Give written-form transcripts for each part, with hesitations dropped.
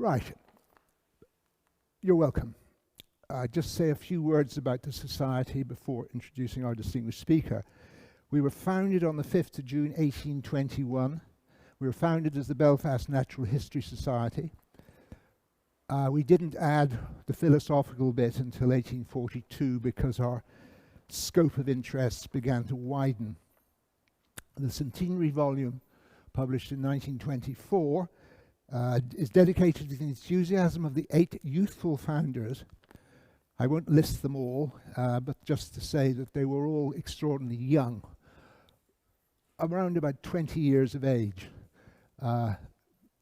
Right. You're welcome. Just say a few words about the Society before introducing our distinguished speaker. We were founded on the 5th of June 1821. We were founded as the Belfast Natural History Society. We didn't add the philosophical bit until 1842 because our scope of interests began to widen. The centenary volume, published in 1924, is dedicated to the enthusiasm of the 8 youthful founders. I won't list them all, but just to say that they were all extraordinarily young, around about 20 years of age. The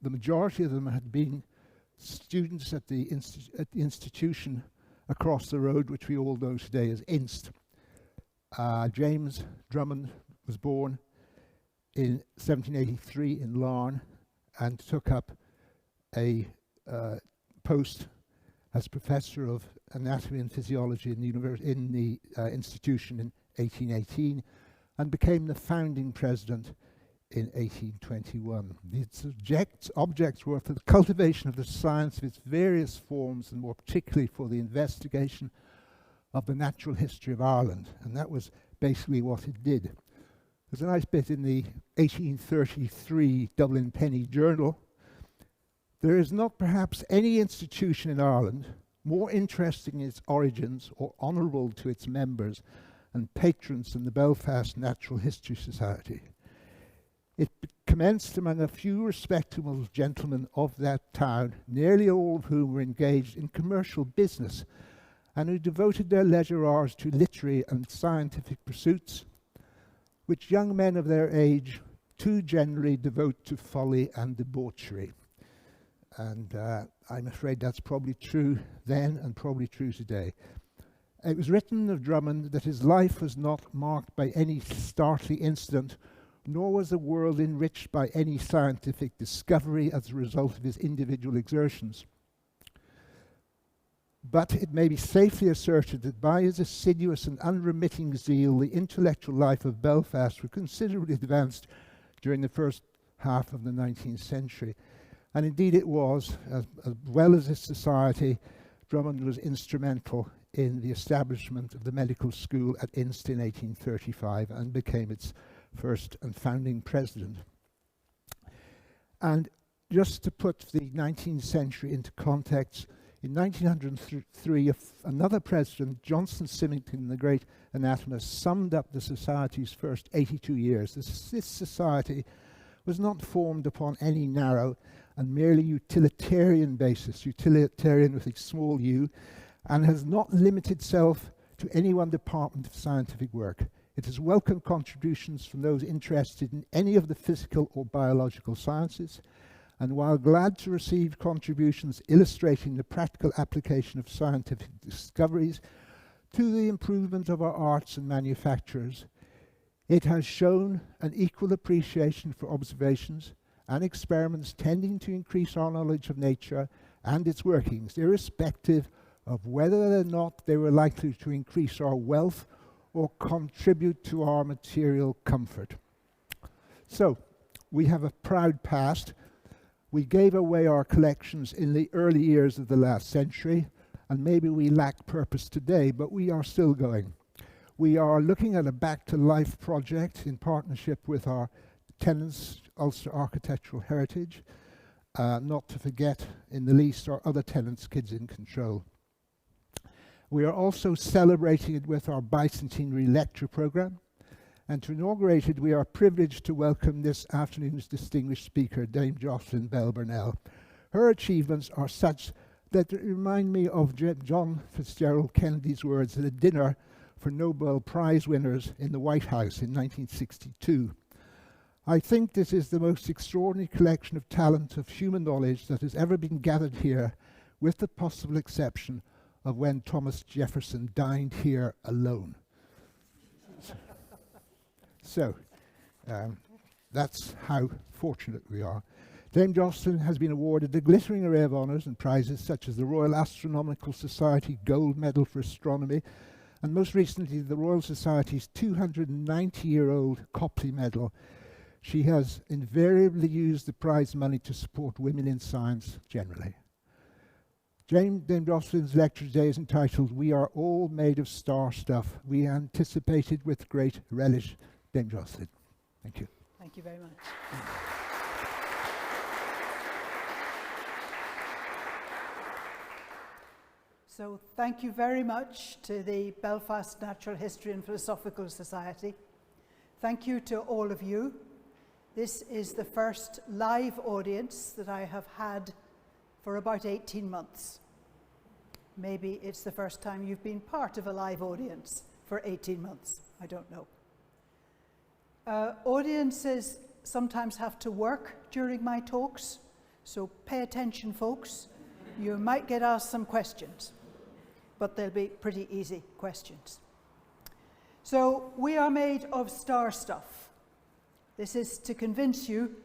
majority of them had been students at the institution across the road, which we all know today as Inst. James Drummond was born in 1783 in Larne and took up a post as professor of anatomy and physiology in the institution in 1818 and became the founding president in 1821. Its objects were for the cultivation of the science of its various forms, and more particularly for the investigation of the natural history of Ireland, and that was basically what it did. There's a nice bit in the 1833 Dublin Penny Journal. There is not perhaps any institution in Ireland more interesting in its origins or honourable to its members and patrons than the Belfast Natural History Society. It commenced among a few respectable gentlemen of that town, nearly all of whom were engaged in commercial business and who devoted their leisure hours to literary and scientific pursuits, which young men of their age too generally devote to folly and debauchery. And I'm afraid that's probably true then and probably true today. It was written of Drummond that his life was not marked by any startling incident, nor was the world enriched by any scientific discovery as a result of his individual exertions. But it may be safely asserted that by his assiduous and unremitting zeal, the intellectual life of Belfast was considerably advanced during the first half of the 19th century. And indeed it was, as well as his society. Drummond was instrumental in the establishment of the medical school at Inst in 1835 and became its first and founding president. And just to put the 19th century into context, in 1903, another president, Johnson Symington, the great anatomist, summed up the society's first 82 years. This society was not formed upon any narrow and merely utilitarian basis, utilitarian with a small u, and has not limited itself to any one department of scientific work. It has welcomed contributions from those interested in any of the physical or biological sciences, and while glad to receive contributions illustrating the practical application of scientific discoveries to the improvement of our arts and manufactures, it has shown an equal appreciation for observations and experiments tending to increase our knowledge of nature and its workings, irrespective of whether or not they were likely to increase our wealth or contribute to our material comfort. So, we have a proud past. We gave away our collections in the early years of the last century, and maybe we lack purpose today, but we are still going. We are looking at a Back to Life project in partnership with our tenants, Ulster Architectural Heritage, not to forget in the least our other tenants, Kids in Control. We are also celebrating it with our bicentenary lecture program, and to inaugurate it we are privileged to welcome this afternoon's distinguished speaker, Dame Jocelyn Burnell. Her achievements are such that they remind me of John Fitzgerald Kennedy's words at a dinner for Nobel Prize winners in the White House in 1962. I think this is the most extraordinary collection of talent of human knowledge that has ever been gathered here, with the possible exception of when Thomas Jefferson dined here alone. So, that's how fortunate we are. Dame Jocelyn has been awarded a glittering array of honours and prizes such as the Royal Astronomical Society Gold Medal for Astronomy, and most recently the Royal Society's 290-year-old Copley Medal. She has invariably used the prize money to support women in science generally. Dame Jocelyn's lecture today is entitled, "We Are All Made of Star Stuff." We anticipate it with great relish. Dame Jocelyn. Thank you. Thank you very much. So thank you very much to the Belfast Natural History and Philosophical Society. Thank you to all of you. This is the first live audience that I have had for about 18 months. Maybe it's the first time you've been part of a live audience for 18 months. I don't know. Audiences sometimes have to work during my talks, so pay attention, folks. You might get asked some questions, but they'll be pretty easy questions. So we are made of star stuff. This is to convince you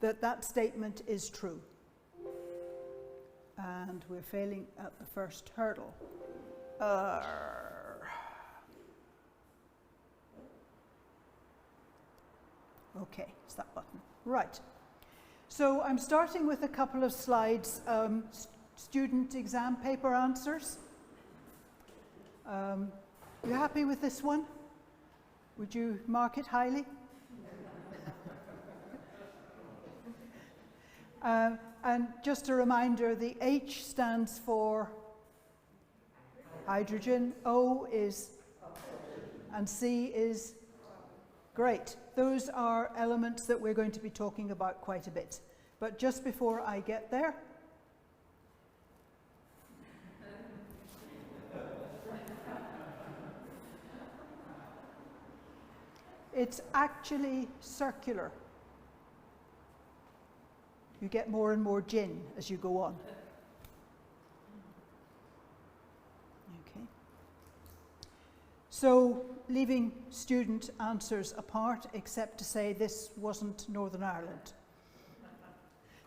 that that statement is true. And we're failing at the first hurdle. Okay, it's that button. Right. So I'm starting with a couple of slides, student exam paper answers. You happy with this one? Would you mark it highly? And just a reminder, the H stands for hydrogen, O is, and C is great. Those are elements that we're going to be talking about quite a bit. But just before I get there, it's actually circular. You get more and more gin as you go on. Okay. So, leaving student answers apart, except to say this wasn't Northern Ireland.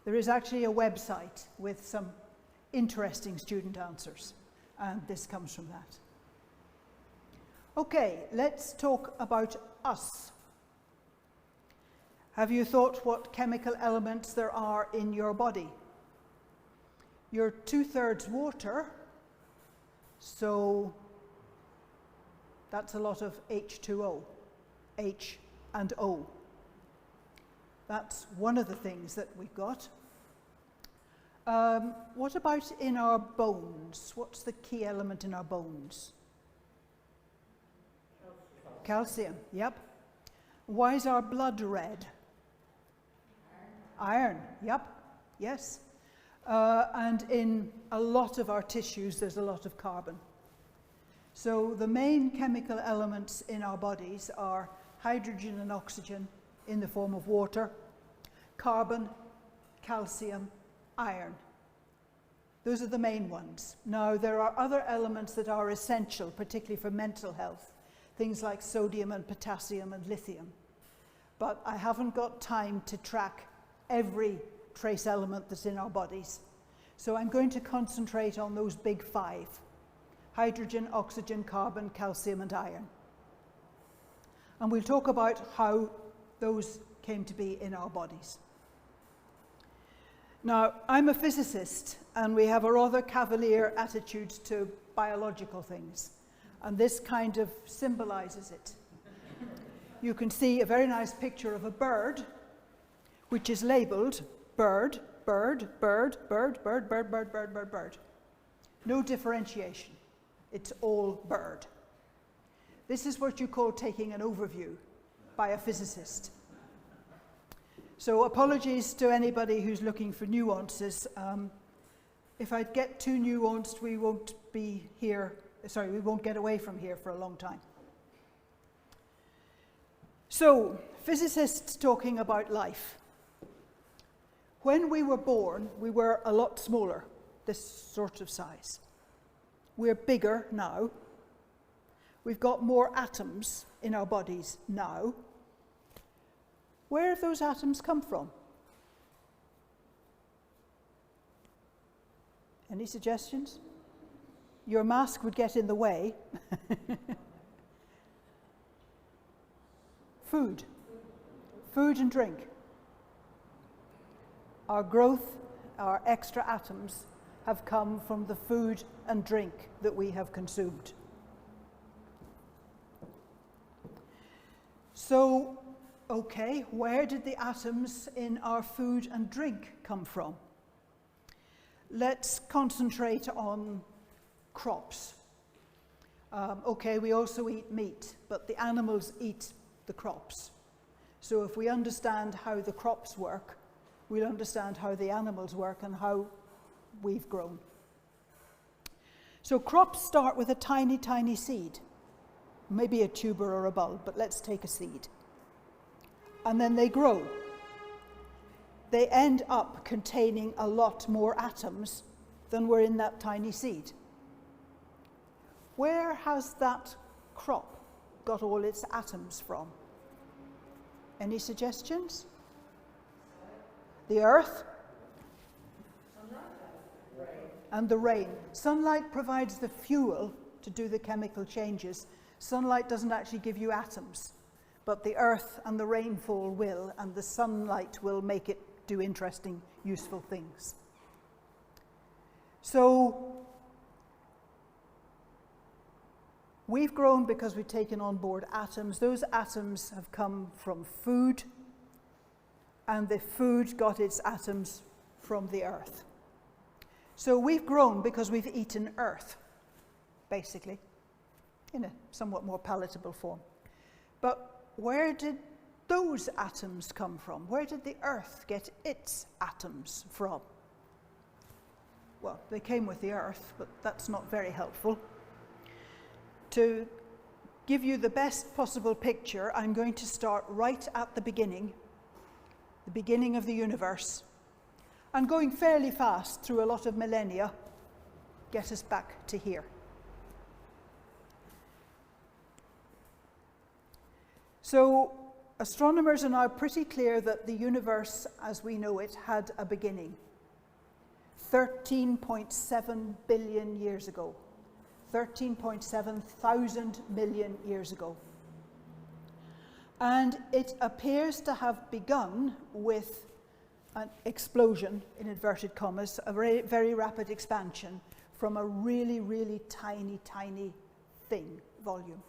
There is actually a website with some interesting student answers, and this comes from that. Okay, let's talk about us. Have you thought what chemical elements there are in your body? You're 2/3 water, so that's a lot of H2O, H and O. That's one of the things that we've got. What about in our bones? What's the key element in our bones? Calcium, yep. Why is our blood red? Iron, yep, yes. And in a lot of our tissues, there's a lot of carbon. So the main chemical elements in our bodies are hydrogen and oxygen in the form of water, carbon, calcium, iron. Those are the main ones. Now, there are other elements that are essential, particularly for mental health, things like sodium and potassium and lithium. But I haven't got time to track every trace element that's in our bodies. So I'm going to concentrate on those big five: hydrogen, oxygen, carbon, calcium, and iron. And we'll talk about how those came to be in our bodies. Now, I'm a physicist, and we have a rather cavalier attitude to biological things, and this kind of symbolizes it. You can see a very nice picture of a bird, which is labeled bird, bird, bird, bird, bird, bird, bird, bird, bird, bird. No differentiation. It's all bird. This is what you call taking an overview by a physicist. So apologies to anybody who's looking for nuances. If I get too nuanced, we won't get away from here for a long time. So, physicists talking about life. When we were born, we were a lot smaller, this sort of size. We're bigger now. We've got more atoms in our bodies now. Where have those atoms come from? Any suggestions? Your mask would get in the way. Food. Food and drink. Our growth, our extra atoms, have come from the food and drink that we have consumed. So, okay, where did the atoms in our food and drink come from? Let's concentrate on crops. Okay, we also eat meat, but the animals eat the crops. So if we understand how the crops work, we'll understand how the animals work and how we've grown. So crops start with a tiny, tiny seed. Maybe a tuber or a bulb, but let's take a seed. And then they grow. They end up containing a lot more atoms than were in that tiny seed. Where has that crop got all its atoms from? Any suggestions? The earth? And the rain. Sunlight provides the fuel to do the chemical changes. Sunlight doesn't actually give you atoms, but the earth and the rainfall will, and the sunlight will make it do interesting, useful things. So, we've grown because we've taken on board atoms. Those atoms have come from food, and the food got its atoms from the earth. So we've grown because we've eaten earth, basically, in a somewhat more palatable form. But where did those atoms come from? Where did the earth get its atoms from? Well, they came with the earth, but that's not very helpful. To give you the best possible picture, I'm going to start right at the beginning of the universe, and going fairly fast through a lot of millennia, get us back to here. So, astronomers are now pretty clear that the universe, as we know it, had a beginning. 13.7 billion years ago. 13.7 thousand million years ago. And it appears to have begun with an explosion, in inverted commas, a very, very rapid expansion from a really, really tiny, tiny thing, volume.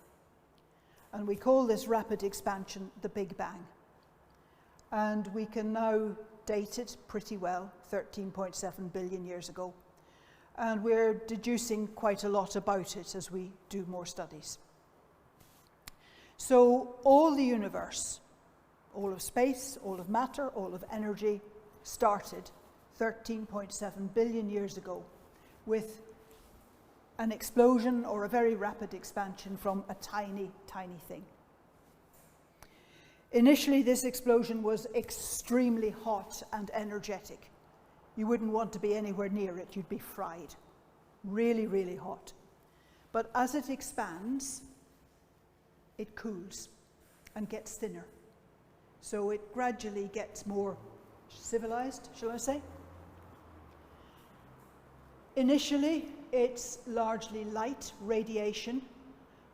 And we call this rapid expansion the Big Bang. And we can now date it pretty well, 13.7 billion years ago. And we're deducing quite a lot about it as we do more studies. So all the universe, all of space, all of matter, all of energy, started 13.7 billion years ago with an explosion or a very rapid expansion from a tiny, tiny thing. Initially, this explosion was extremely hot and energetic. You wouldn't want to be anywhere near it, you'd be fried. Really, really hot. But as it expands, it cools and gets thinner. So it gradually gets more civilized, shall I say? Initially, it's largely light radiation,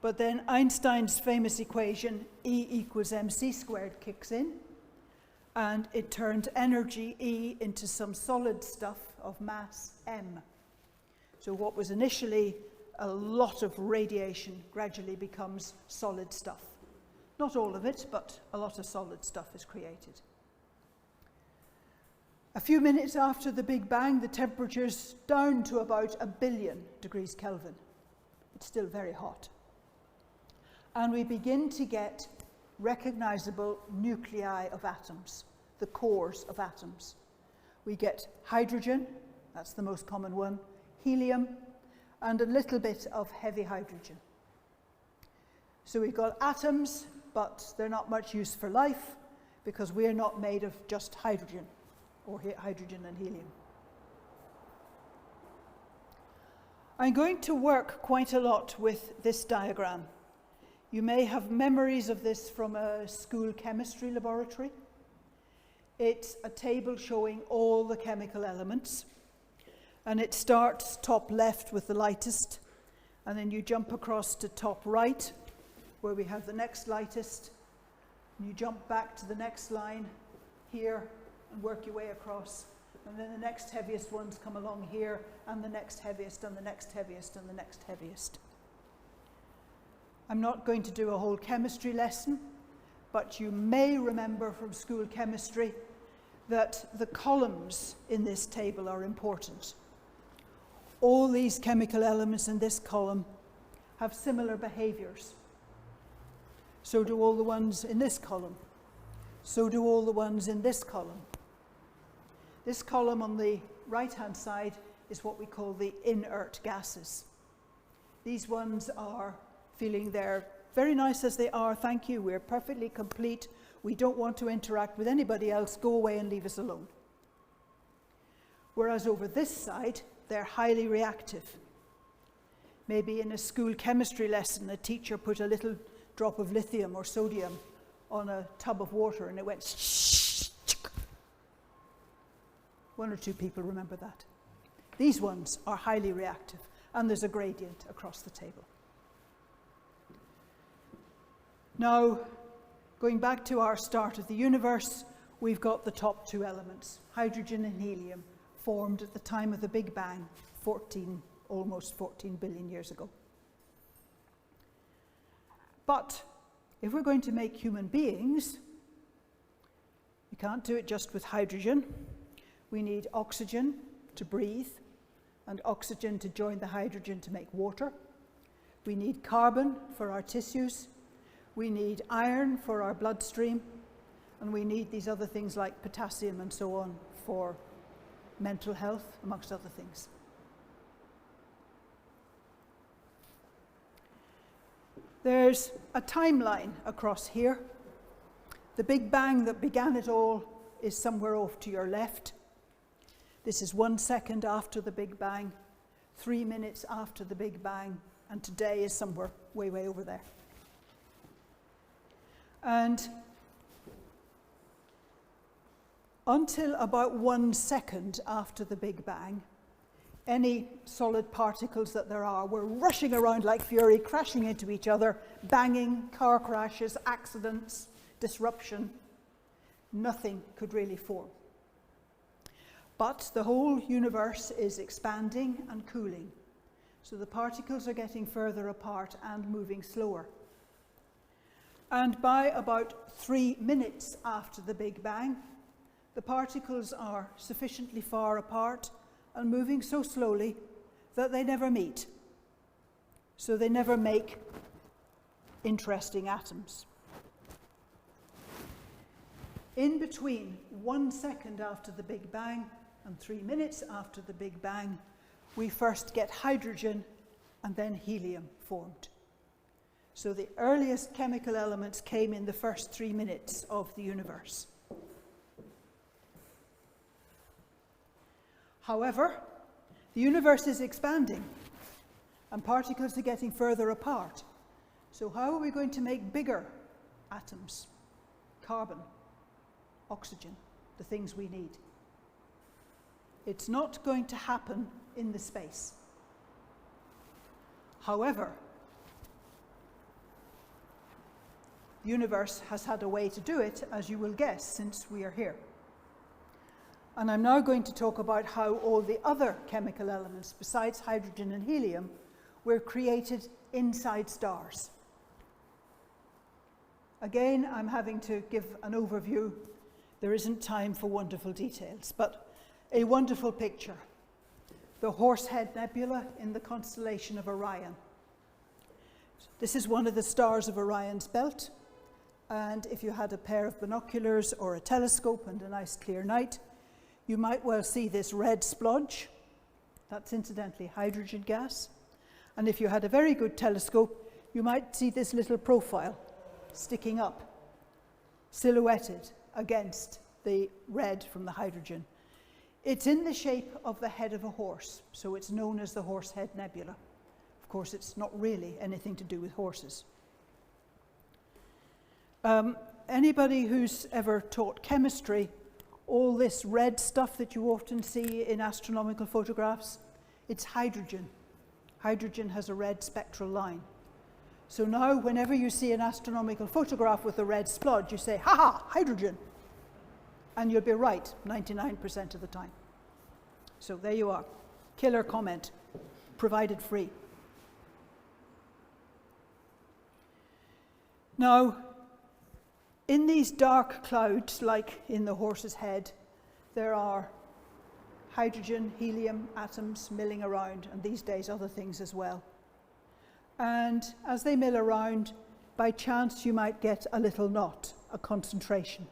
but then Einstein's famous equation, E equals mc squared, kicks in, and it turned energy E into some solid stuff of mass m. So what was initially a lot of radiation gradually becomes solid stuff. Not all of it, but a lot of solid stuff is created. A few minutes after the Big Bang, the temperature's down to about 1 billion degrees Kelvin. It's still very hot. And we begin to get recognizable nuclei of atoms, the cores of atoms. We get hydrogen, that's the most common one, helium, and a little bit of heavy hydrogen. So we've got atoms, but they're not much use for life because we're not made of just hydrogen, or hydrogen and helium. I'm going to work quite a lot with this diagram. You may have memories of this from a school chemistry laboratory. It's a table showing all the chemical elements, and it starts top left with the lightest, and then you jump across to top right, where we have the next lightest, and you jump back to the next line here, and work your way across. And then the next heaviest ones come along here, and the next heaviest, and the next heaviest, and the next heaviest. I'm not going to do a whole chemistry lesson, but you may remember from school chemistry that the columns in this table are important. All these chemical elements in this column have similar behaviors. So do all the ones in this column. So do all the ones in this column. This column on the right-hand side is what we call the inert gases. These ones are feeling they're very nice as they are, thank you, we're perfectly complete, we don't want to interact with anybody else, go away and leave us alone. Whereas over this side, they're highly reactive. Maybe in a school chemistry lesson, a teacher put a little drop of lithium or sodium on a tub of water and it went shh. One or two people remember that. These ones are highly reactive, and there's a gradient across the table. Now, going back to our start of the universe, we've got the top two elements, hydrogen and helium, formed at the time of the Big Bang, almost 14 billion years ago. But if we're going to make human beings, we can't do it just with hydrogen. We need oxygen to breathe, and oxygen to join the hydrogen to make water. We need carbon for our tissues. We need iron for our bloodstream. And we need these other things like potassium and so on for mental health, amongst other things. There's a timeline across here. The Big Bang that began it all is somewhere off to your left. This is 1 second after the Big Bang, 3 minutes after the Big Bang, and today is somewhere way, way over there. And until about 1 second after the Big Bang, any solid particles that there are were rushing around like fury, crashing into each other, banging, car crashes, accidents, disruption. Nothing could really form. But the whole universe is expanding and cooling. So the particles are getting further apart and moving slower. And by about 3 minutes after the Big Bang, the particles are sufficiently far apart and moving so slowly that they never meet. So they never make interesting atoms. In between 1 second after the Big Bang and 3 minutes after the Big Bang, we first get hydrogen and then helium formed. So the earliest chemical elements came in the first 3 minutes of the universe. However, the universe is expanding and particles are getting further apart. So how are we going to make bigger atoms? Carbon, oxygen, the things we need. It's not going to happen in the space. However, the universe has had a way to do it, as you will guess, since we are here. And I'm now going to talk about how all the other chemical elements, besides hydrogen and helium, were created inside stars. Again, I'm having to give an overview. There isn't time for wonderful details, but a wonderful picture. The Horsehead Nebula in the constellation of Orion. This is one of the stars of Orion's belt, and if you had a pair of binoculars or a telescope and a nice clear night, you might well see this red splodge. That's incidentally hydrogen gas. And if you had a very good telescope, you might see this little profile sticking up, silhouetted against the red from the hydrogen. It's in the shape of the head of a horse, so it's known as the Horsehead Nebula. Of course, it's not really anything to do with horses. Anybody who's ever taught chemistry, all this red stuff that you often see in astronomical photographs, it's hydrogen. Hydrogen has a red spectral line. So now, whenever you see an astronomical photograph with a red splodge, you say, ha ha, hydrogen. And you'll be right 99% of the time. So there you are. Killer comment, provided free. Now, in these dark clouds, like in the Horse's Head, there are hydrogen, helium atoms milling around, and these days other things as well. And as they mill around, by chance you might get a little knot, a concentration.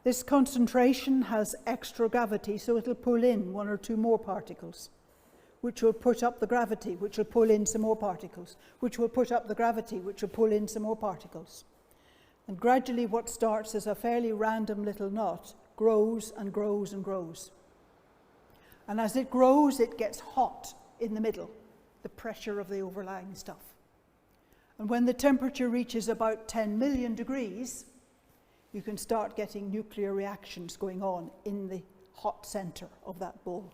This concentration has extra gravity, so it'll pull in one or two more particles, which will put up the gravity, which will pull in some more particles, which will put up the gravity, which will pull in some more particles. And gradually what starts as a fairly random little knot grows and grows and grows. And as it grows, it gets hot in the middle, the pressure of the overlying stuff. And when the temperature reaches about 10 million degrees, you can start getting nuclear reactions going on in the hot center of that ball.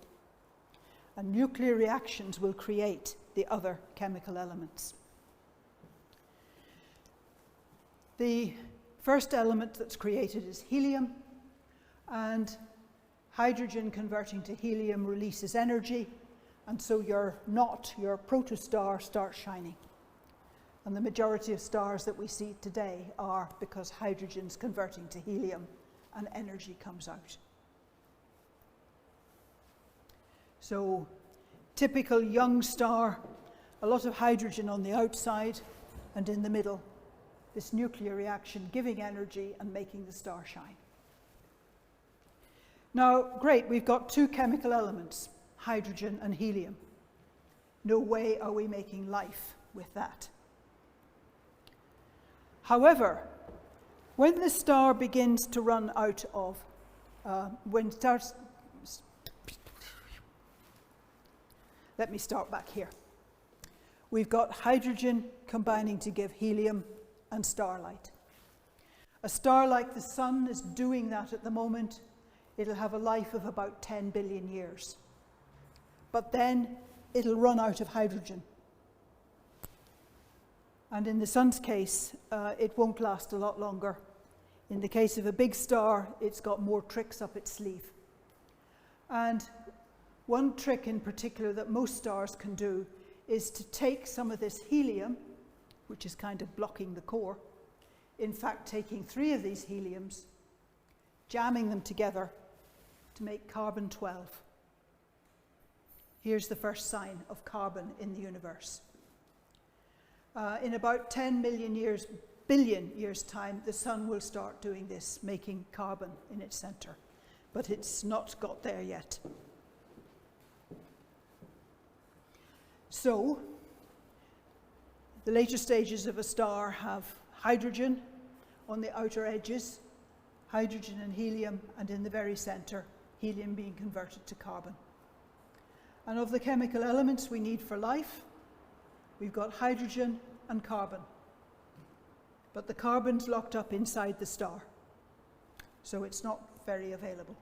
And nuclear reactions will create the other chemical elements. The first element that's created is helium, and hydrogen converting to helium releases energy, and so your knot, your protostar, starts shining. And the majority of stars that we see today are because hydrogen's converting to helium and energy comes out. So, typical young star, a lot of hydrogen on the outside, and in the middle, this nuclear reaction giving energy and making the star shine. Now, great, we've got two chemical elements, hydrogen and helium. No way are we making life with that. However, when the star begins to run out of, let me start back here. We've got hydrogen combining to give helium and starlight. A star like the Sun is doing that at the moment. It'll have a life of about 10 billion years. But then it'll run out of hydrogen. And in the Sun's case, it won't last a lot longer. In the case of a big star, it's got more tricks up its sleeve. And one trick in particular that most stars can do is to take some of this helium, which is kind of blocking the core, in fact taking 3 of these heliums, jamming them together to make carbon-12. Here's the first sign of carbon in the universe. In about 10 billion years time, the Sun will start doing this, making carbon in its center. But it's not got there yet. So, the later stages of a star have hydrogen on the outer edges, hydrogen and helium, and in the very center, helium being converted to carbon. And of the chemical elements we need for life, we've got hydrogen and carbon. But the carbon's locked up inside the star, so it's not very available.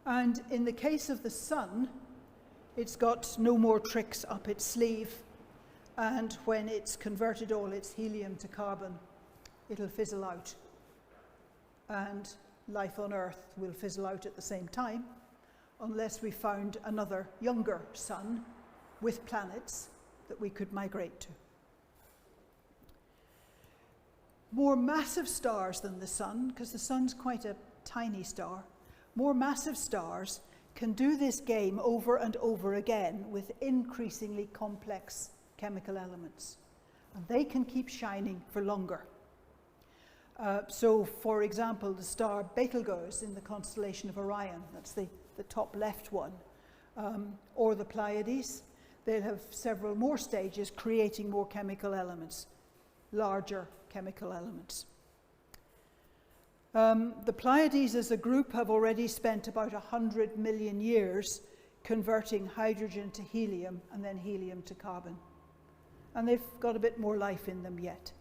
And in the case of the Sun, it's got no more tricks up its sleeve, and when it's converted all its helium to carbon, it'll fizzle out. And life on Earth will fizzle out at the same time, unless we found another younger sun with planets that we could migrate to. More massive stars than the Sun, because the Sun's quite a tiny star, more massive stars can do this game over and over again with increasingly complex chemical elements. And they can keep shining for longer. So, for example, the star Betelgeuse in the constellation of Orion, that's the top left one, or the Pleiades, they'll have several more stages creating more chemical elements, larger chemical elements. The Pleiades as a group have already spent about 100 million years converting hydrogen to helium and then helium to carbon. And they've got a bit more life in them yet.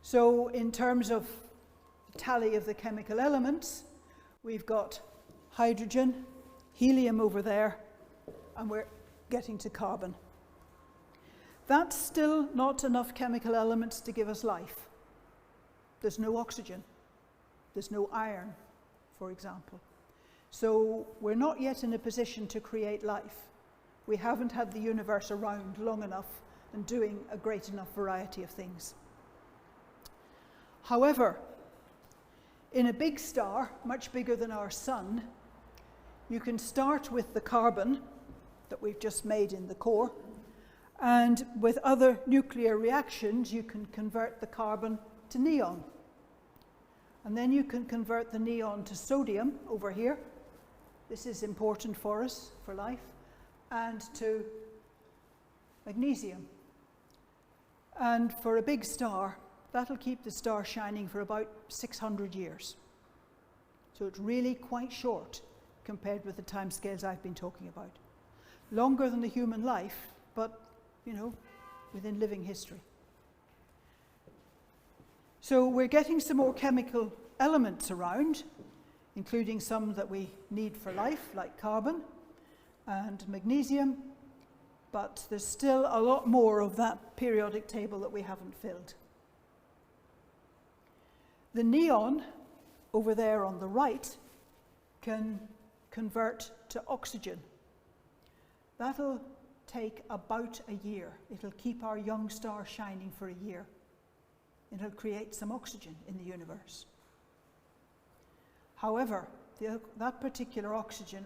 So in terms of tally of the chemical elements, we've got hydrogen, helium over there, and we're getting to carbon. That's still not enough chemical elements to give us life. There's no oxygen, there's no iron, for example. So we're not yet in a position to create life. We haven't had the universe around long enough and doing a great enough variety of things. However, in a big star, much bigger than our sun, you can start with the carbon that we've just made in the core, and with other nuclear reactions, you can convert the carbon to neon. And then you can convert the neon to sodium over here. This is important for us, for life, and to magnesium. And for a big star, that'll keep the star shining for about 600 years. So it's really quite short compared with the timescales I've been talking about. Longer than the human life, but, you know, within living history. So we're getting some more chemical elements around, including some that we need for life, like carbon and magnesium, but there's still a lot more of that periodic table that we haven't filled. The neon over there on the right can convert to oxygen. That'll take about a year. It'll keep our young star shining for a year. It'll create some oxygen in the universe. However, that particular oxygen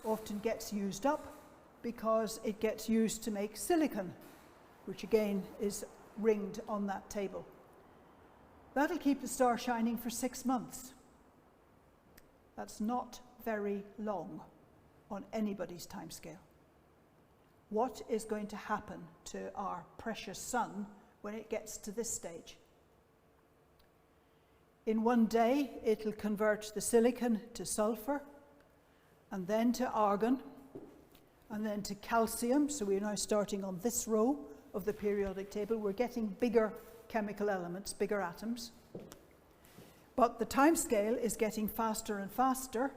often gets used up because it gets used to make silicon, which again is ringed on that table. That'll keep the star shining for 6 months. That's not very long on anybody's timescale. What is going to happen to our precious sun when it gets to this stage? In one day, it'll convert the silicon to sulfur, and then to argon, and then to calcium. So we're now starting on this row of the periodic table. We're getting bigger chemical elements, bigger atoms. But the timescale is getting faster and faster,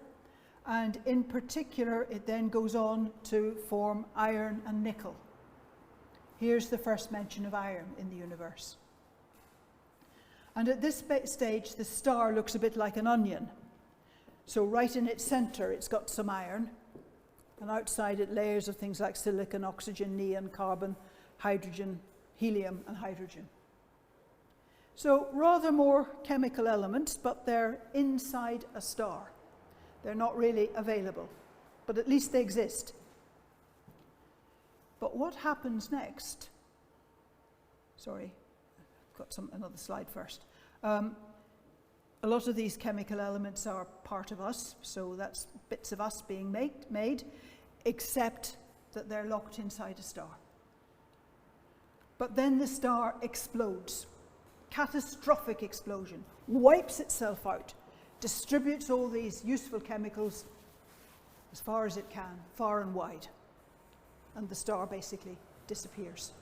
and in particular, it then goes on to form iron and nickel. Here's the first mention of iron in the universe. And at this stage, the star looks a bit like an onion. So right in its center, it's got some iron, and outside it layers of things like silicon, oxygen, neon, carbon, hydrogen, helium, and hydrogen. So rather more chemical elements, but they're inside a star. They're not really available, but at least they exist. But what happens next? Sorry, I've got another slide first. A lot of these chemical elements are part of us, so that's bits of us being made, except that they're locked inside a star. But then the star explodes. Catastrophic explosion, wipes itself out, distributes all these useful chemicals as far as it can, far and wide, and the star basically disappears.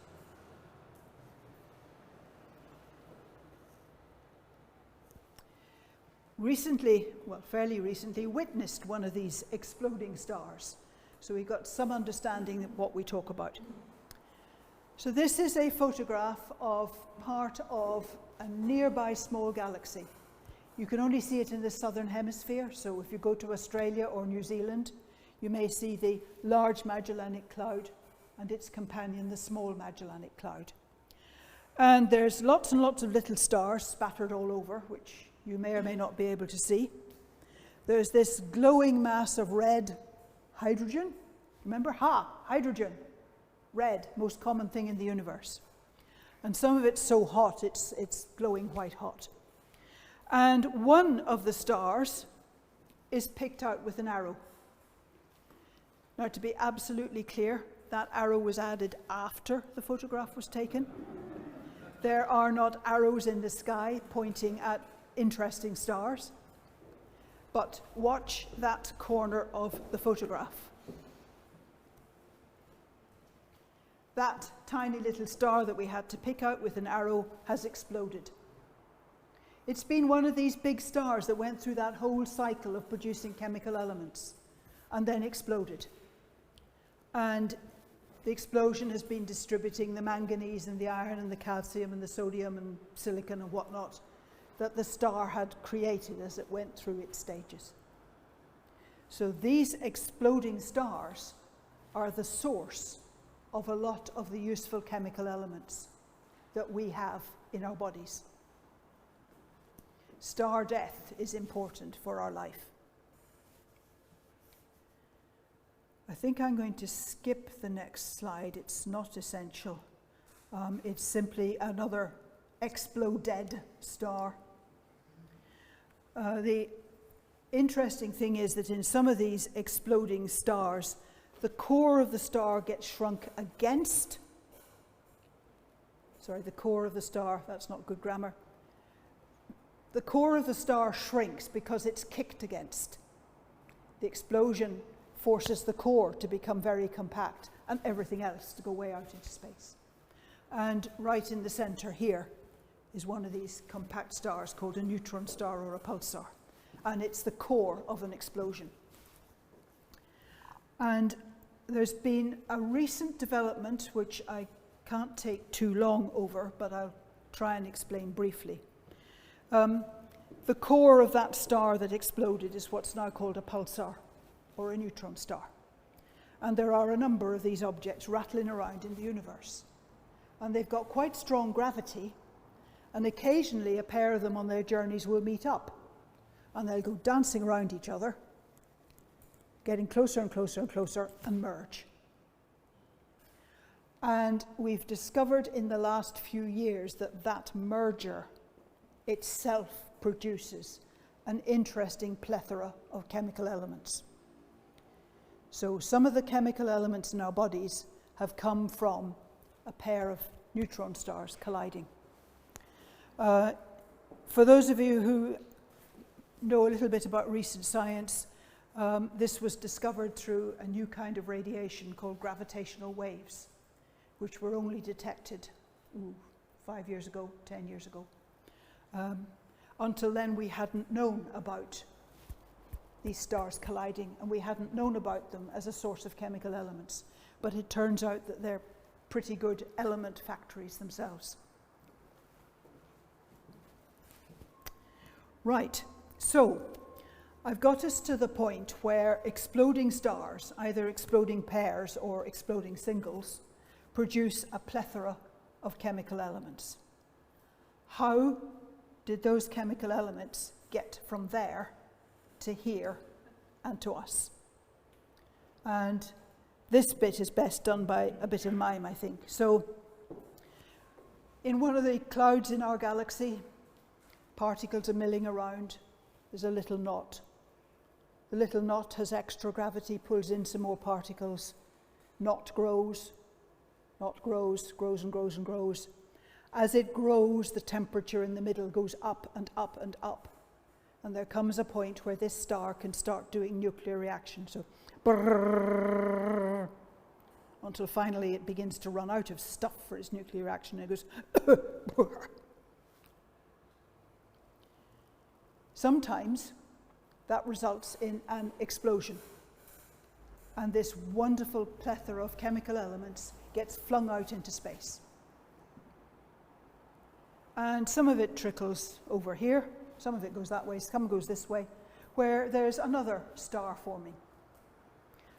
Recently, well, fairly recently, witnessed one of these exploding stars, so we got some understanding of what we talk about. So this is a photograph of part of a nearby small galaxy. You can only see it in the southern hemisphere, so if you go to Australia or New Zealand, you may see the large Magellanic Cloud and its companion, the small Magellanic Cloud. And there's lots and lots of little stars spattered all over, which you may or may not be able to see. There's this glowing mass of red hydrogen. Remember? Hydrogen. Red, most common thing in the universe. And some of it's so hot, it's glowing white hot. And one of the stars is picked out with an arrow. Now, to be absolutely clear, that arrow was added after the photograph was taken. There are not arrows in the sky pointing at interesting stars. But watch that corner of the photograph. That tiny little star that we had to pick out with an arrow has exploded. It's been one of these big stars that went through that whole cycle of producing chemical elements and then exploded. And the explosion has been distributing the manganese and the iron and the calcium and the sodium and silicon and whatnot that the star had created as it went through its stages. So these exploding stars are the source of a lot of the useful chemical elements that we have in our bodies. Star death is important for our life. I think I'm going to skip the next slide. It's not essential. It's simply another exploded star. The interesting thing is that in some of these exploding stars, the core of the star gets shrunk against. Sorry, the core of the star, that's not good grammar. The core of the star shrinks because it's kicked against. The explosion forces the core to become very compact and everything else to go way out into space. And right in the center here is one of these compact stars called a neutron star or a pulsar. And it's the core of an explosion. And there's been a recent development, which I can't take too long over, but I'll try and explain briefly. The core of that star that exploded is what's now called a pulsar, or a neutron star. And there are a number of these objects rattling around in the universe. And they've got quite strong gravity, and occasionally a pair of them on their journeys will meet up. And they'll go dancing around each other, getting closer and closer and closer, and merge. And we've discovered in the last few years that that merger itself produces an interesting plethora of chemical elements. So some of the chemical elements in our bodies have come from a pair of neutron stars colliding. For those of you who know a little bit about recent science, this was discovered through a new kind of radiation called gravitational waves, which were only detected 5 years ago, 10 years ago. Until then, we hadn't known about these stars colliding, and we hadn't known about them as a source of chemical elements. But it turns out that they're pretty good element factories themselves. Right, so I've got us to the point where exploding stars, either exploding pairs or exploding singles, produce a plethora of chemical elements. How did those chemical elements get from there to here and to us? And this bit is best done by a bit of mime, I think. So, in one of the clouds in our galaxy, particles are milling around. There's a little knot. The little knot has extra gravity, pulls in some more particles. Knot grows and grows and grows. As it grows, the temperature in the middle goes up and up and up. And there comes a point where this star can start doing nuclear reaction. So, brrrr, until finally it begins to run out of stuff for its nuclear reaction. And it goes, sometimes that results in an explosion. And this wonderful plethora of chemical elements gets flung out into space. And some of it trickles over here, some of it goes that way, some goes this way, where there's another star forming.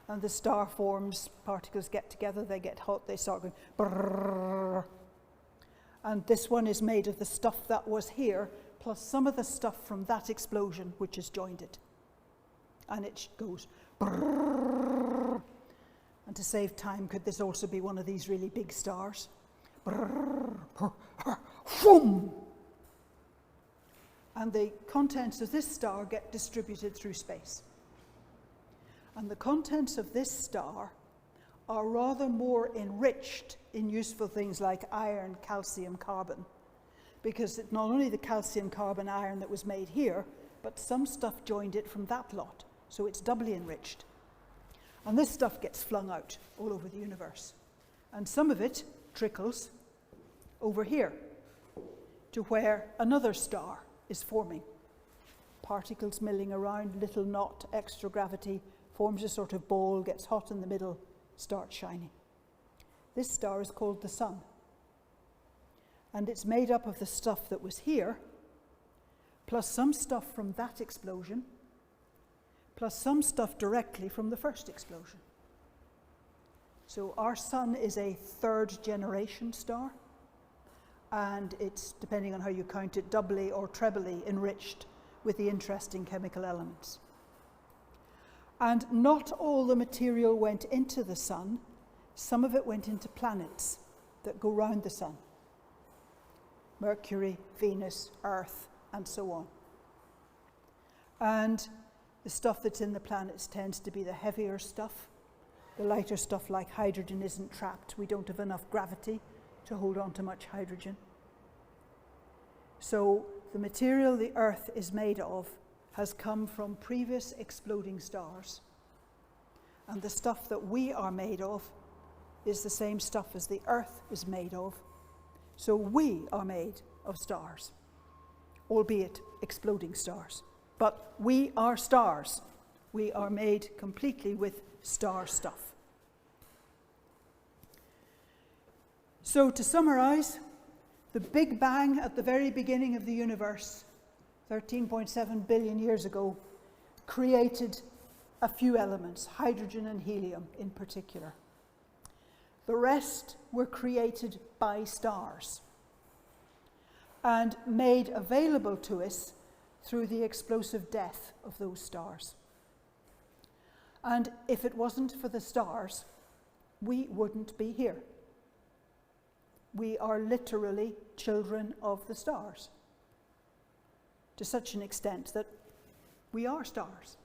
And the star forms, particles get together, they get hot, they start going brrrr. And this one is made of the stuff that was here, plus some of the stuff from that explosion, which has joined it. And it goes brrrr. And to save time, could this also be one of these really big stars? Brrrr, brrrr, boom! And the contents of this star get distributed through space. And the contents of this star are rather more enriched in useful things like iron, calcium, carbon, because it's not only the calcium, carbon, iron that was made here, but some stuff joined it from that lot, so it's doubly enriched. And this stuff gets flung out all over the universe. And some of it trickles over here to where another star is forming. Particles milling around, little knot, extra gravity, forms a sort of ball, gets hot in the middle, starts shining. This star is called the Sun. And it's made up of the stuff that was here, plus some stuff from that explosion, plus some stuff directly from the first explosion. So our sun is a third generation star, and it's, depending on how you count it, doubly or trebly enriched with the interesting chemical elements. And not all the material went into the sun. Some of it went into planets that go round the sun. Mercury, Venus, Earth, and so on. And the stuff that's in the planets tends to be the heavier stuff. The lighter stuff like hydrogen isn't trapped. We don't have enough gravity to hold on to much hydrogen. So the material the Earth is made of has come from previous exploding stars. And the stuff that we are made of is the same stuff as the Earth is made of. So we are made of stars, albeit exploding stars. But we are stars. We are made completely with star stuff. So to summarize, the Big Bang at the very beginning of the universe, 13.7 billion years ago, created a few elements, hydrogen and helium in particular. The rest were created by stars and made available to us through the explosive death of those stars. And if it wasn't for the stars, we wouldn't be here. We are literally children of the stars, to such an extent that we are stars.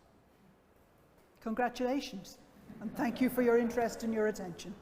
Congratulations, and thank you for your interest and your attention.